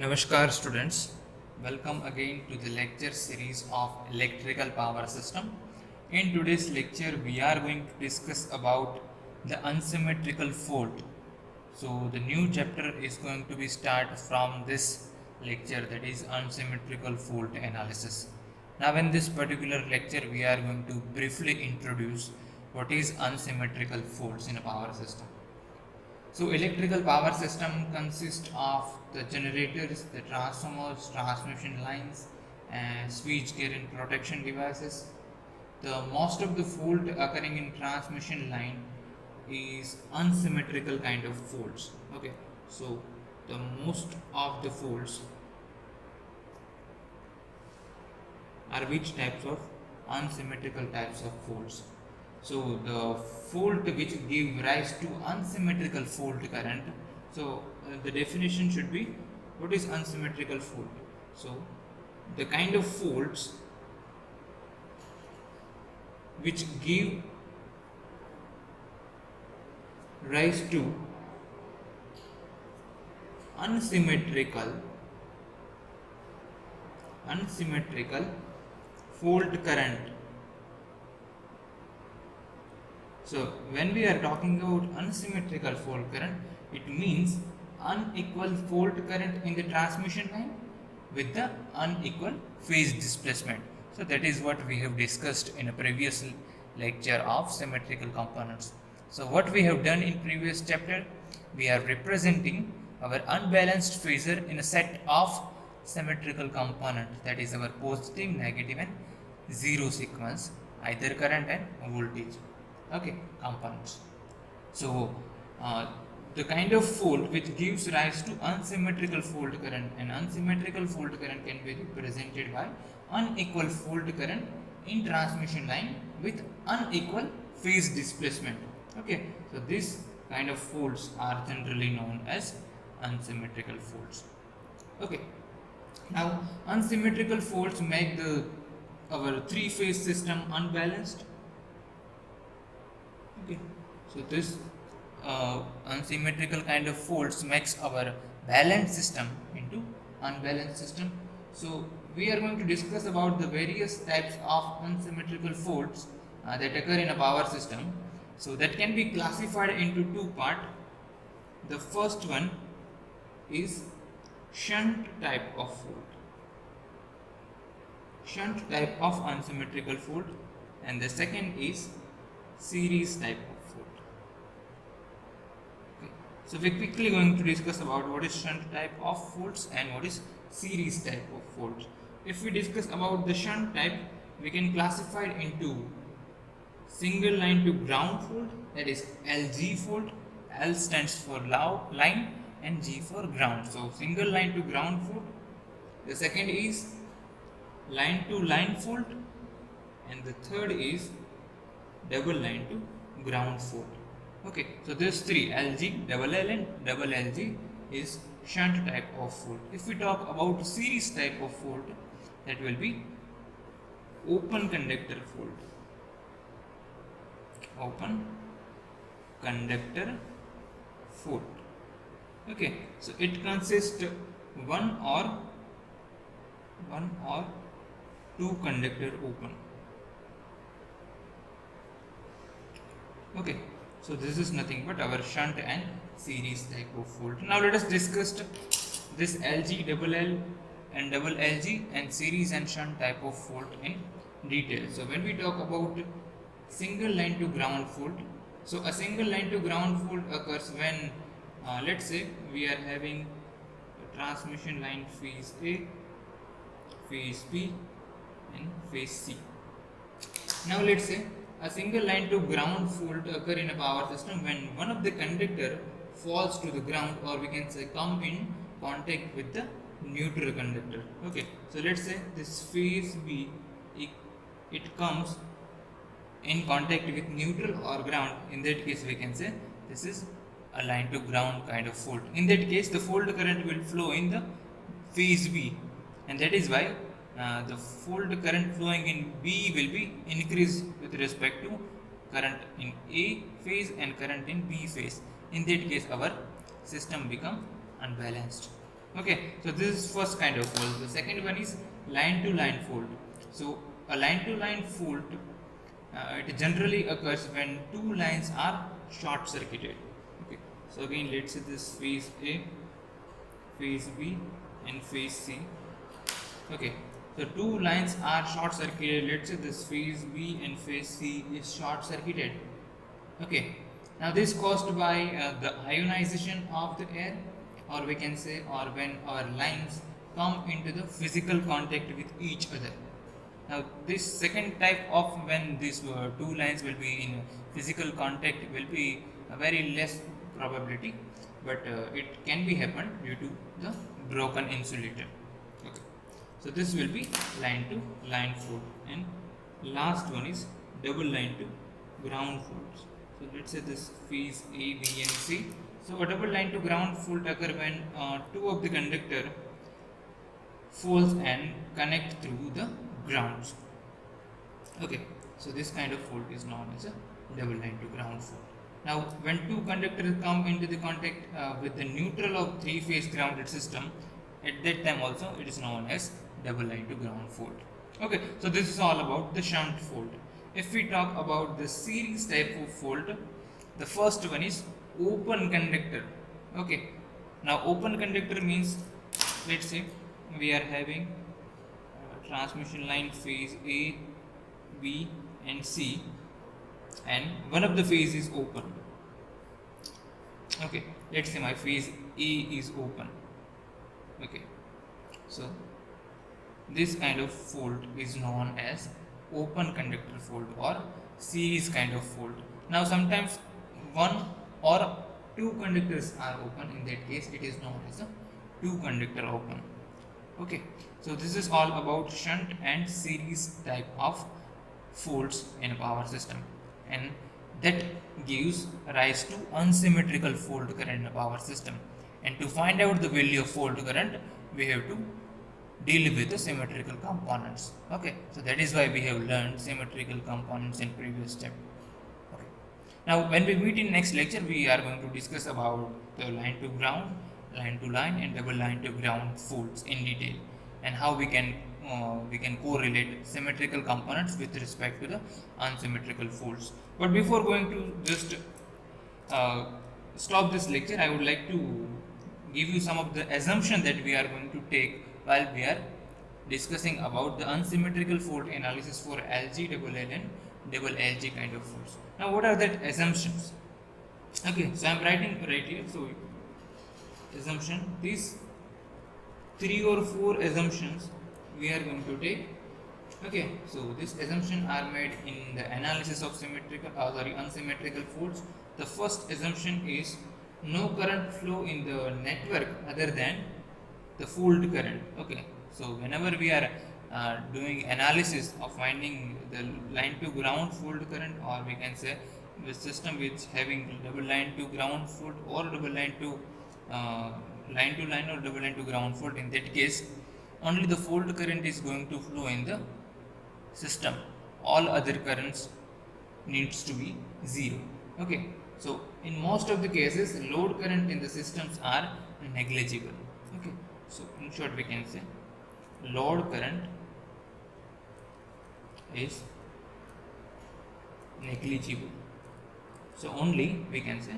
Namaskar students, welcome again to the lecture series of electrical power system. In today's lecture we are going to discuss about the unsymmetrical fault. So the new chapter is going to be start from this lecture, that is unsymmetrical fault analysis. Now in this particular lecture we are going to briefly introduce what is unsymmetrical faults in a power system. So electrical power system consists of the generators, the transformers, transmission lines, and switch gear and protection devices. The most of the fault occurring in transmission line is unsymmetrical kind of faults. Okay, so the most of the faults are which types of unsymmetrical types of faults. So the fault which give rise to unsymmetrical fault current. So the definition should be what is unsymmetrical fault. So the kind of faults which give rise to unsymmetrical fault current. So when we are talking about unsymmetrical fault current, it means unequal fault current in the transmission line with the unequal phase displacement. So that is what we have discussed in a previous lecture of symmetrical components. So what we have done in previous chapter, we are representing our unbalanced phasor in a set of symmetrical components, that is our positive, negative and zero sequence, either current and voltage. Okay, components. So the kind of fault which gives rise to unsymmetrical fault current, and unsymmetrical fault current can be represented by unequal fault current in transmission line with unequal phase displacement. Okay, so this kind of faults are generally known as unsymmetrical faults. Okay, now unsymmetrical faults make our three-phase system unbalanced. Okay, so this unsymmetrical kind of faults makes our balanced system into unbalanced system. So we are going to discuss about the various types of unsymmetrical faults that occur in a power system. So that can be classified into two parts. The first one is shunt type of fault, shunt type of unsymmetrical fault, and the second is series type of fault. Okay. So we're quickly going to discuss about what is shunt type of faults and what is series type of faults. If we discuss about the shunt type, we can classify it into single line to ground fault, that is LG fault. L stands for line and G for ground. So single line to ground fault. The second is line to line fault, and the third is double line to ground fault. Okay, so these three, LG, double L and double LG, is shunt type of fault. If we talk about series type of fault, that will be open conductor fault. Open conductor fault. Okay, so it consists one or two conductor open. Okay, so this is nothing but our shunt and series type of fault. Now let us discuss this LG, double L and double LG and series and shunt type of fault in detail. So when we talk about single line to ground fault, so a single line to ground fault occurs when let's say we are having a transmission line phase A, phase B and phase C. Now let's say a single line to ground fault occur in a power system when one of the conductor falls to the ground, or we can say come in contact with the neutral conductor. Okay, so let's say this phase B, it comes in contact with neutral or ground. In that case we can say this is a line to ground kind of fault. In that case the fault current will flow in the phase B, and that is why the fault current flowing in B will be increased with respect to current in A phase and current in B phase. In that case our system becomes unbalanced. Okay, so this is first kind of fault. The second one is line to line fault. So a line to line fault it generally occurs when two lines are short circuited. Okay, so again let's say this phase A, phase B and phase C. Okay, so two lines are short circuited. Let's say this phase B and phase C is short circuited. Okay, now this caused by the ionization of the air, or we can say, or when our lines come into the physical contact with each other. Now this second type of when these two lines will be in physical contact will be a very less probability, but it can be happen due to the broken insulator. Okay, so this will be line to line fault, and last one is double line to ground faults. So let's say this phase A, B and C. So a double line to ground fault occur when two of the conductor falls and connect through the grounds. Okay, so this kind of fault is known as a double line to ground fault. Now when two conductors come into the contact with the neutral of three phase grounded system, at that time also it is known as double line to ground fault. Okay, so this is all about the shunt fault. If we talk about the series type of fault, the first one is open conductor. Okay, now open conductor means, let's say we are having transmission line phase A, B and C, and one of the phase is open. Okay, let's say my phase A is open. Okay, so this kind of fault is known as open conductor fault or series kind of fault. Now sometimes one or two conductors are open. In that case it is known as a two conductor open. Okay, so this is all about shunt and series type of faults in a power system, and that gives rise to unsymmetrical fault current in a power system. And to find out the value of fault current, we have to deal with the symmetrical components. Okay, so that is why we have learned symmetrical components in previous step. Okay, now when we meet in next lecture, we are going to discuss about the line to ground, line to line and double line to ground faults in detail, and how we can correlate symmetrical components with respect to the unsymmetrical faults. But before going to just stop this lecture, I would like to give you some of the assumption that we are going to take while we are discussing about the unsymmetrical fault analysis for LG, double L and double LG kind of faults. Now what are that assumptions? Okay, so I am writing right here. So assumption, these 3 or 4 assumptions we are going to take. Okay, so these assumptions are made in the analysis of unsymmetrical faults. The first assumption is no current flow in the network other than the fault current. Okay, so whenever we are doing analysis of finding the line to ground fault current, or we can say the system which having double line to ground fault or double line to line or double line to ground fault, in that case only the fault current is going to flow in the system. All other currents needs to be zero. Okay, so in most of the cases load current in the systems are negligible. Okay, so in short we can say load current is negligible. So only we can say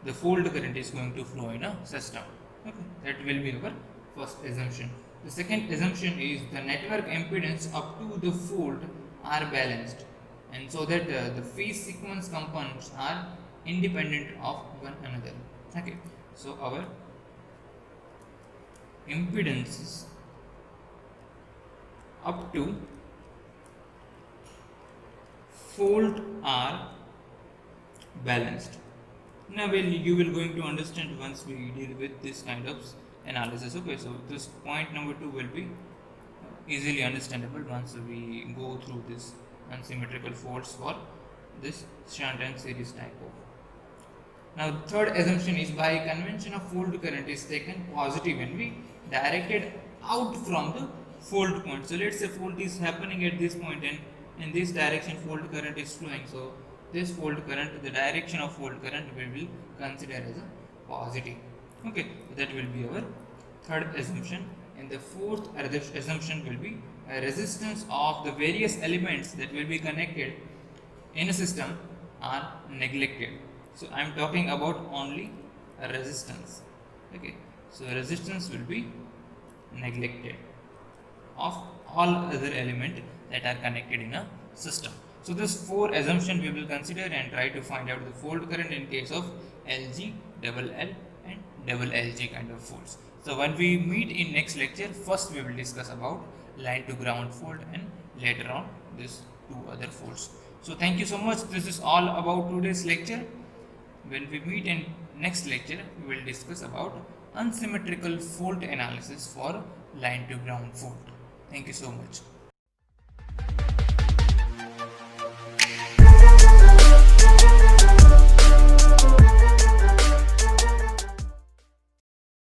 the fault current is going to flow in a system. Okay, that will be our first assumption. The second assumption is the network impedance up to the fault are balanced, and so that the phase sequence components are independent of one another. Okay, so our impedances up to fault are balanced. Now you will going to understand once we deal with this kind of analysis. Okay, so this point number 2 will be easily understandable once we go through this unsymmetrical faults for this shunt and series type of. Now third assumption is by convention of fault current is taken positive when we directed out from the fault point. So let's say fault is happening at this point and in this direction fault current is flowing. So this fault current, the direction of fault current we will consider as a positive. Okay, that will be our third assumption, and the fourth assumption will be a resistance of the various elements that will be connected in a system are neglected. So I am talking about only a resistance. Okay, so resistance will be neglected of all other element that are connected in a system. So this four assumption we will consider and try to find out the fault current in case of LG, double L and double LG kind of faults. So when we meet in next lecture, first we will discuss about line to ground fault and later on these two other faults. So thank you so much. This is all about today's lecture. When we meet in next lecture, we will discuss about unsymmetrical fault analysis for line to ground fault. Thank you so much.